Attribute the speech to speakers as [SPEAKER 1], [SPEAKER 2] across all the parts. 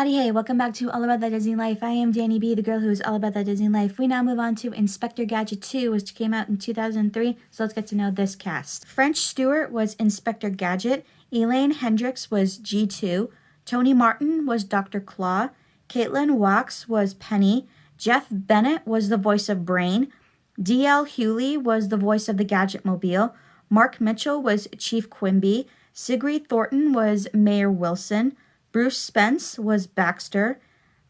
[SPEAKER 1] Howdy, hey, welcome back to All About That Disney Life. I am Danny B, the girl who is all about that Disney life. We now move on to Inspector Gadget 2, which came out in 2003, so let's get to know this cast. French Stewart was Inspector Gadget, Elaine Hendricks was G2, Tony Martin was Dr. Claw, Caitlin Wax was Penny, Jeff Bennett was the voice of Brain, D.L. Hewley was the voice of the Gadget Mobile, Mark Mitchell was Chief Quimby, Sigrid Thornton was Mayor Wilson, Bruce Spence was Baxter,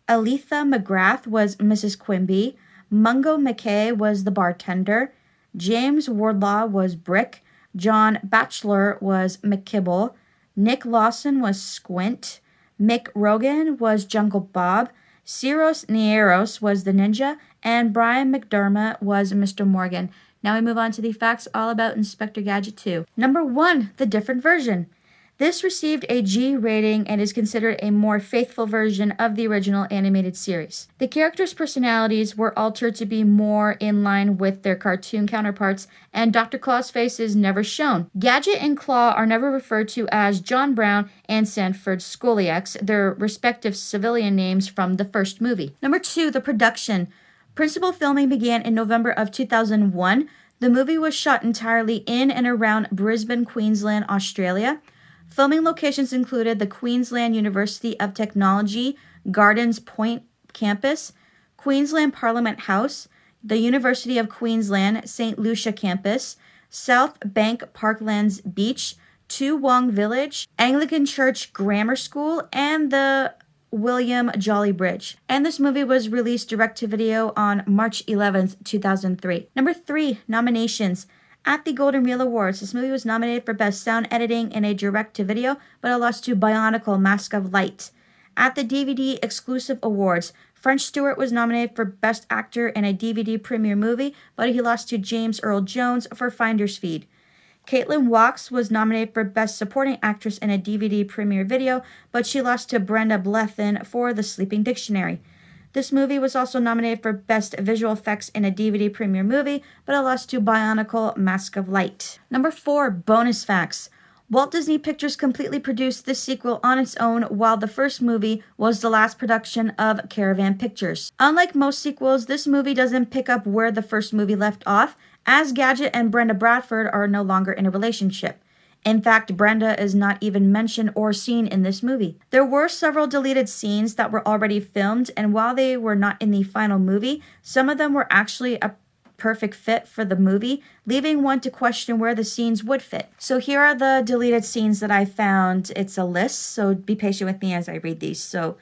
[SPEAKER 1] Aletha McGrath was Mrs. Quimby, Mungo McKay was the bartender, James Wardlaw was Brick, John Batchelor was McKibble, Nick Lawson was Squint, Mick Rogan was Jungle Bob, Ciros Nieros was the ninja, and Brian McDermott was Mr. Morgan. Now we move on to the facts all about Inspector Gadget 2. Number 1, the different version. This received a G rating and is considered a more faithful version of the original animated series. The characters' personalities were altered to be more in line with their cartoon counterparts, and Dr. Claw's face is never shown. Gadget and Claw are never referred to as John Brown and Sanford Scoliax, their respective civilian names from the first movie. Number 2, the production. Principal filming began in November of 2001. The movie was shot entirely in and around Brisbane, Queensland, Australia. Filming locations included the Queensland University of Technology Gardens Point campus, Queensland Parliament House, the University of Queensland St. Lucia campus, South Bank Parklands Beach, Toowong Village, Anglican Church Grammar School, and the William Jolly Bridge. And this movie was released direct-to-video on March 11th, 2003. Number 3, nominations. At the Golden Reel Awards, this movie was nominated for Best Sound Editing in a Direct-to-Video, but it lost to Bionicle Mask of Light. At the DVD Exclusive Awards, French Stewart was nominated for Best Actor in a DVD Premiere Movie, but he lost to James Earl Jones for Finder's Feed. Caitlin Wax was nominated for Best Supporting Actress in a DVD Premiere Video, but she lost to Brenda Blethyn for The Sleeping Dictionary. This movie was also nominated for Best Visual Effects in a DVD Premiere Movie, but it lost to Bionicle Mask of Light. Number 4, bonus facts. Walt Disney Pictures completely produced this sequel on its own, while the first movie was the last production of Caravan Pictures. Unlike most sequels, this movie doesn't pick up where the first movie left off, as Gadget and Brenda Bradford are no longer in a relationship. In fact, Brenda is not even mentioned or seen in this movie. There were several deleted scenes that were already filmed, and while they were not in the final movie, some of them were actually a perfect fit for the movie, leaving one to question where the scenes would fit. So here are the deleted scenes that I found. It's a list, so be patient with me as I read these. So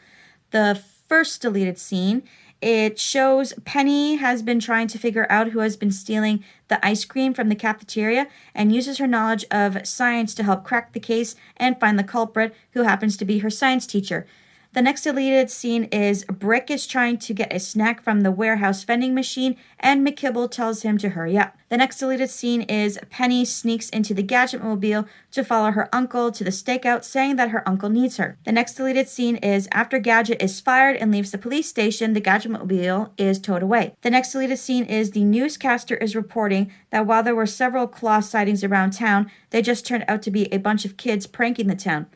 [SPEAKER 1] the first deleted scene, it shows Penny has been trying to figure out who has been stealing the ice cream from the cafeteria and uses her knowledge of science to help crack the case and find the culprit, who happens to be her science teacher. The next deleted scene is Brick is trying to get a snack from the warehouse vending machine, and McKibble tells him to hurry up. The next deleted scene is Penny sneaks into the Gadget Mobile to follow her uncle to the stakeout, saying that her uncle needs her. The next deleted scene is after Gadget is fired and leaves the police station, the Gadget Mobile is towed away. The next deleted scene is the newscaster is reporting that while there were several Claw sightings around town, they just turned out to be a bunch of kids pranking the town.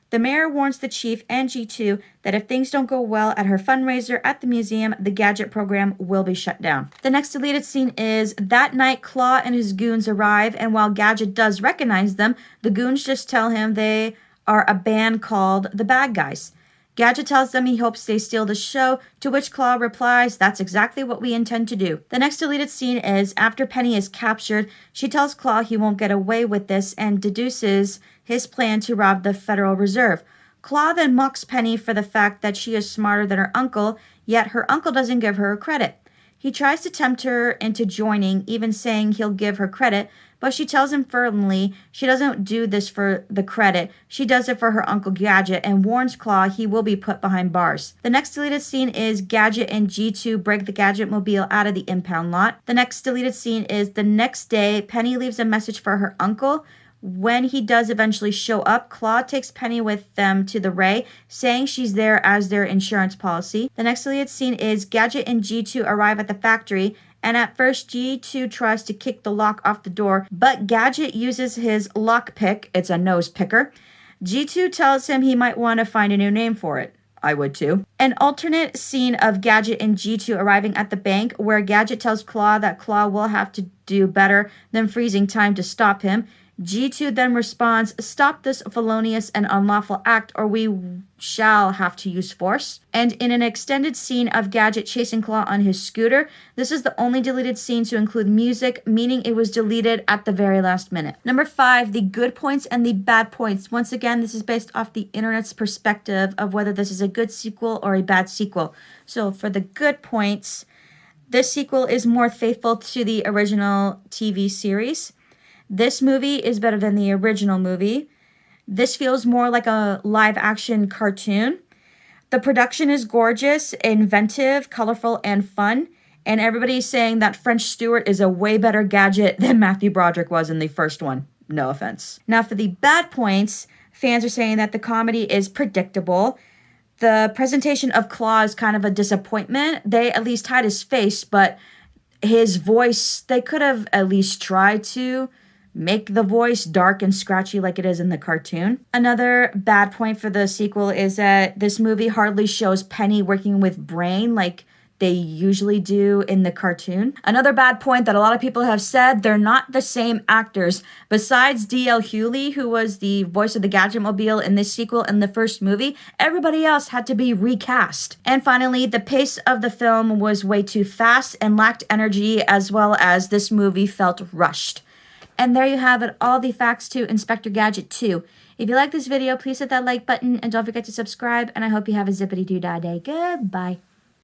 [SPEAKER 1] The mayor warns the chief and G2 that if things don't go well at her fundraiser at the museum, the Gadget program will be shut down. The next deleted scene is that night Claw and his goons arrive, and while Gadget does recognize them, the goons just tell him they are a band called the Bad Guys. Gadget tells them he hopes they steal the show, to which Claw replies, "That's exactly what we intend to do." The next deleted scene is after Penny is captured, she tells Claw he won't get away with this and deduces his plan to rob the Federal Reserve. Claw then mocks Penny for the fact that she is smarter than her uncle, yet her uncle doesn't give her credit. He tries to tempt her into joining, even saying he'll give her credit, but she tells him firmly she doesn't do this for the credit. She does it for her Uncle Gadget and warns Claw he will be put behind bars. The next deleted scene is Gadget and G2 break the Gadget Mobile out of the impound lot. The next deleted scene is the next day, Penny leaves a message for her uncle. When he does eventually show up, Claw takes Penny with them to the Ray, saying she's there as their insurance policy. The next deleted scene is Gadget and G2 arrive at the factory, and at first G2 tries to kick the lock off the door, but Gadget uses his lock pick, it's a nose picker. G2 tells him he might want to find a new name for it. I would too. An alternate scene of Gadget and G2 arriving at the bank where Gadget tells Claw that Claw will have to do better than freezing time to stop him. G2 then responds, "Stop this felonious and unlawful act or we shall have to use force." And in an extended scene of Gadget chasing Claw on his scooter, this is the only deleted scene to include music, meaning it was deleted at the very last minute. Number 5, the good points and the bad points. Once again, this is based off the internet's perspective of whether this is a good sequel or a bad sequel. So for the good points, this sequel is more faithful to the original TV series. This movie is better than the original movie. This feels more like a live-action cartoon. The production is gorgeous, inventive, colorful, and fun. And everybody's saying that French Stewart is a way better Gadget than Matthew Broderick was in the first one. No offense. Now for the bad points, fans are saying that the comedy is predictable. The presentation of Claw is kind of a disappointment. They at least hide his face, but his voice, they could have at least tried to make the voice dark and scratchy like it is in the cartoon. Another bad point for the sequel is that this movie hardly shows Penny working with Brain like they usually do in the cartoon. Another bad point that a lot of people have said, they're not the same actors. Besides D.L. Hewley, who was the voice of the Gadgetmobile in this sequel and the first movie, everybody else had to be recast. And finally, the pace of the film was way too fast and lacked energy, as well as this movie felt rushed. And there you have it, all the facts to Inspector Gadget 2. If you like this video, please hit that like button and don't forget to subscribe. And I hope you have a zippity-doo-dah day. Goodbye.